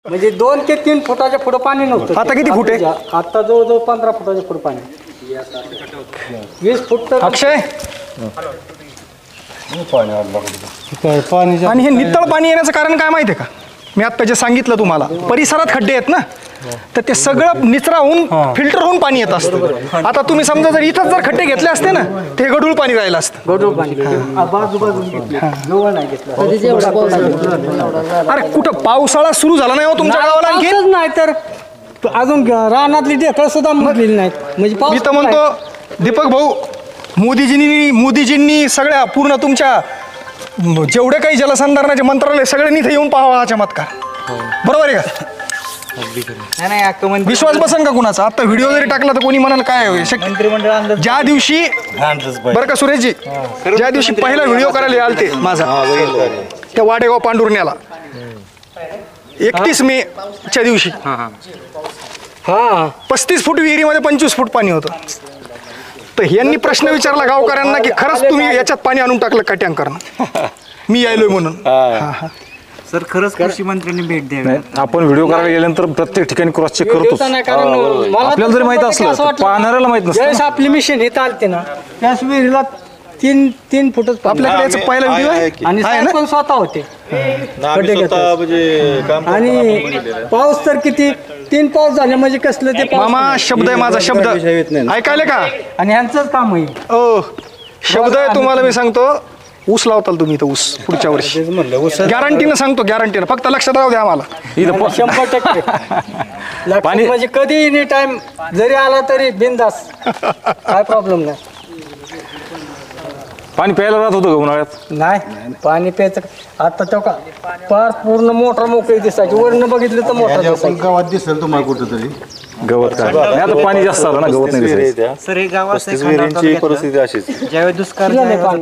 म्हणजे 2 ते 3 फुटाच्या पुढे पाणी नव्हतं. आता किती फूट आहे? आता जवळजवळ 15 फुटाच्या पुढे पाणी. 20 फूट तर अक्षय पाणी. आणि हे नितळ पाणी येण्याचं कारण काय माहिती आहे का? मी आता जे सांगितलं तुम्हाला, परिसरात खड्डे आहेत ना, तर ते सगळं निचरा होऊन फिल्टर होऊन पाणी येत असतं. आता तुम्ही समजा जर इथंच जर खड्डे घेतले असते ना, ते गढूळ पाणी राहिलं असतं. गढूळ पाणी जवळ नाही घेतलं. अरे कुठं पावसाळा सुरू झाला नाही हो तुमच्या गावाला आणखी? पाऊसच नाही तर अजून रानातली ढेकळं सुद्धा मुरलेली नाहीत. म्हणजे मी तर म्हणतो दीपक भाऊ, मोदीजींनी सगळ्या पूर्ण तुमच्या जेवढे काही जलसंधारणाचे मंत्रालय सगळ्यांनी इथे येऊन पाहावा हा चमत्कार. बरोबर आहे का? विश्वास बसन का कुणाचा? आता व्हिडिओ जरी टाकला तर कोणी म्हणाल काय मंत्रिमंडळ ज्या दिवशी बरं का सुरेशजी, ज्या दिवशी पहिला व्हिडिओ करायला आलते माझा त्या वाडेगाव पांडुरण्याला 31 मे च्या दिवशी 35 फूट विहिरीमध्ये 25 फूट पाणी होतं. तर यांनी प्रश्न विचारला गावकऱ्यांना की खरंच तुम्ही याच्यात पाणी आणून टाकलं का टँकरनं? मी यायलोय म्हणून. सर खरंच कृषी मंत्र्यांनी भेट द्यावी. आपण व्हिडिओ करायला गेल्यानंतर प्रत्येक ठिकाणी क्रॉस चेक करतोच. आपल्याला जरी माहित असलं तर पाहणाऱ्याला माहित नसतं. ज्यावेळेस आपली मिशन हे चालते ना, त्याच विहिरीला 3 फुटच आपल्याकडे याचा पहिला व्हिडिओ आहे आणि आहे ना? साहेब पण स्वतः होते. म्हणजे आणि पाऊस तर किती 3 पाऊस झाले म्हणजे कसलं ते पाऊस. मामा शब्द आहे माझा, शब्द ऐकायले का? आणि ह्यांचंच काम आहे. ओ शब्द आहे तुम्हाला मी सांगतो. ऊस लावताल तुम्ही तर ऊस पुढच्या वर्षी गॅरंटीनं सांगतो, गॅरंटीनं. फक्त लक्षात राहू द्या आम्हाला. 100% पाणी- म्हणजे कधी एनी टाइम जरी आला तरी बिंदास, काय प्रॉब्लेम नाही. पाणी प्यायला राहत होतं का उन्हाळ्यात? नाही पाणी प्यायचं आता तो का फार पूर्ण मोटर मोकळी दिसायची. वरनं बघितलं तर मोटर दिसायची. गावात दिसेल तुम्हाला कुठेतरी गवत काय नाही, आता पाणी जास्त आलं ना, गवत नाही दिसायचं. सर हे गाव असं परिस्थिती अशीच. ज्यावेळी दुष्काळ झालंय पाणी.